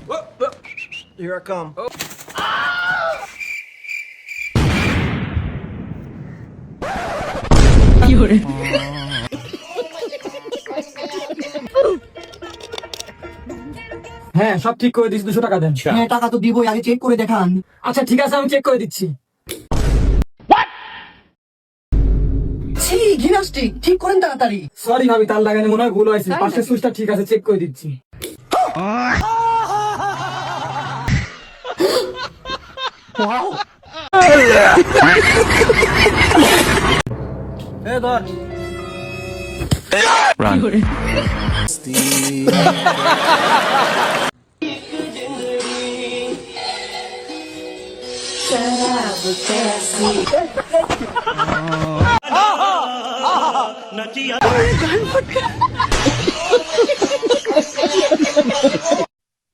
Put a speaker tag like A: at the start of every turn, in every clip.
A: Here I come.
B: হ্যাঁ, সব ঠিক করে দিচ্ছি, 200 টাকা দেন।
C: হ্যাঁ, টাকা তো দিবই, আগে চেক করে দেখান।
B: আচ্ছা ঠিক আছে, আমি চেক করে দিচ্ছি।
C: ছি, গিমনাস্টিক ঠিক করেন তাড়াতাড়ি।
B: সরি ভাবি, তার লাগানি মনে হয় ভুল হয়েছে। পাশের সুইচটা ঠিক আছে, চেক করে দিচ্ছি।
A: Hey, ধর।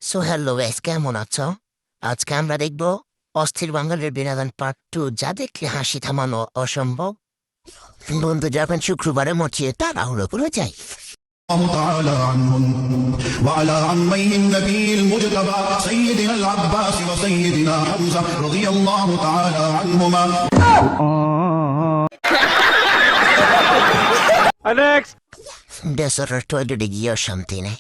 D: সো হ্যালো গাইস, কেমন আছো? আজকে আমরা দেখবো অস্থির বাঙালির বিনোদন পার্ট 2, যা দেখলে হাসি থামানো অসম্ভব। বন্ধু যখন শুক্রবারে মরছে তাড়াহুড়ো করে যাই।
E: الله تعالى عنهم وعلى عميه النبي المجتبى سيدنا العباس وسيدنا حمزة رضي الله تعالى عنهما.
D: বেসরের টয়লেটে গিয়েও শান্তি নেই।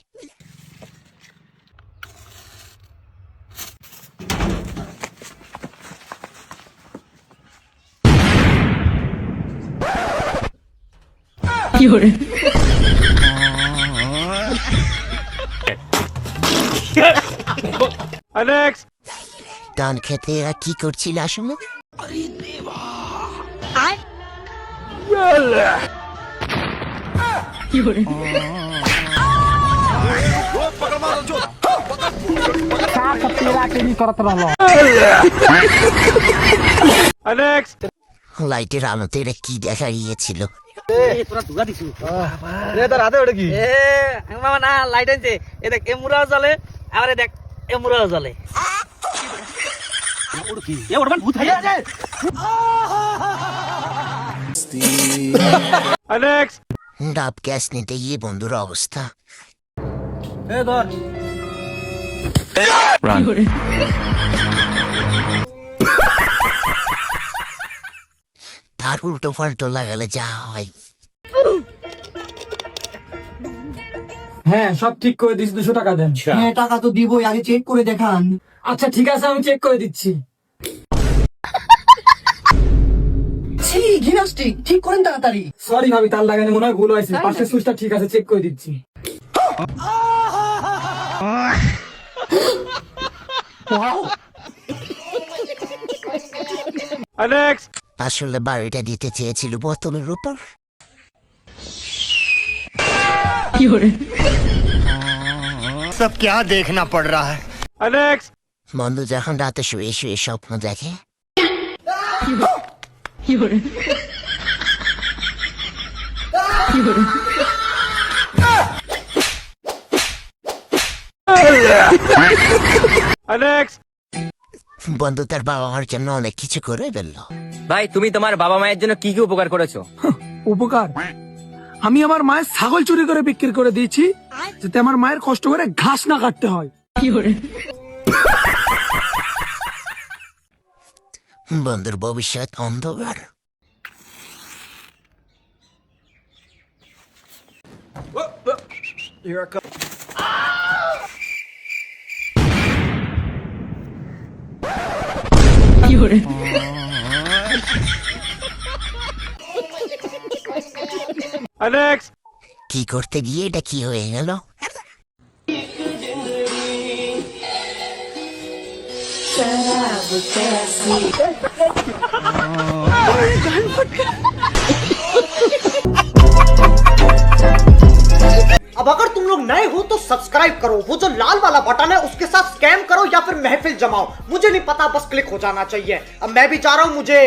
D: ডান খেতে এরা কি করছিল আসলে? লাইটের আলোতে এরা কি দেখা গিয়েছিল?
F: মামা না লাইট আনছে, এ দেখ এমুরাও জ্বলে, আবার দেখ এমুরাও জ্বলে।
D: ডাব গ্যাস নিতে গিয়ে বন্ধুর অবস্থা।
A: Hey, ধর।
D: তার উল্টো পাল্টো লাগালে যা হয়।
B: হ্যাঁ, সব ঠিক করে দিচ্ছি, 200 টাকা দেন।
C: হ্যাঁ, টাকা তো দিবই, আগে চেক করে দেখান।
B: আচ্ছা ঠিক আছে, আমি চেক করে দিচ্ছি।
C: ছি, গিমনাস্টিক ঠিক করেন তাড়াতাড়ি।
B: সরি ভাবি, তার লাগানি মনে হয় ভুল হয়েছে। পাশের সুইচটা ঠিক আছে, চেক করে দিচ্ছি।
D: আসলে বাড়িটা দিতে চেয়েছিল বোতলের উপর।
G: सब क्या देखना पड़ रहा है?
D: বন্ধু যখন রাতে শুয়ে শুয়ে স্বপ্ন দেখে, বন্ধু তার বাবা মার জন্য অনেক কিছু করে ফেললো।
F: ভাই, তুমি তোমার বাবা মায়ের জন্য কি কি উপকার করেছো?
H: উপকার? আমি আমার মায়ের ছাগল চুরি করে বিক্রি করে দিয়েছি, যাতে আমার মায়ের কষ্ট করে ঘাস না কাটতে হয়।
D: বন্ধুর ভবিষ্যৎ অন্ধকার।
A: Here I come.
D: কি করতে গিয়ে এটা কি হয়ে গেল?
I: अब अगर तुम लोग नए हो तो सब्सक्राइब करो, वो जो लाल वाला बटन है उसके साथ स्कैम करो या फिर महफिल जमाओ, मुझे नहीं पता, बस क्लिक हो जाना चाहिए। अब मैं भी जा रहा हूं, मुझे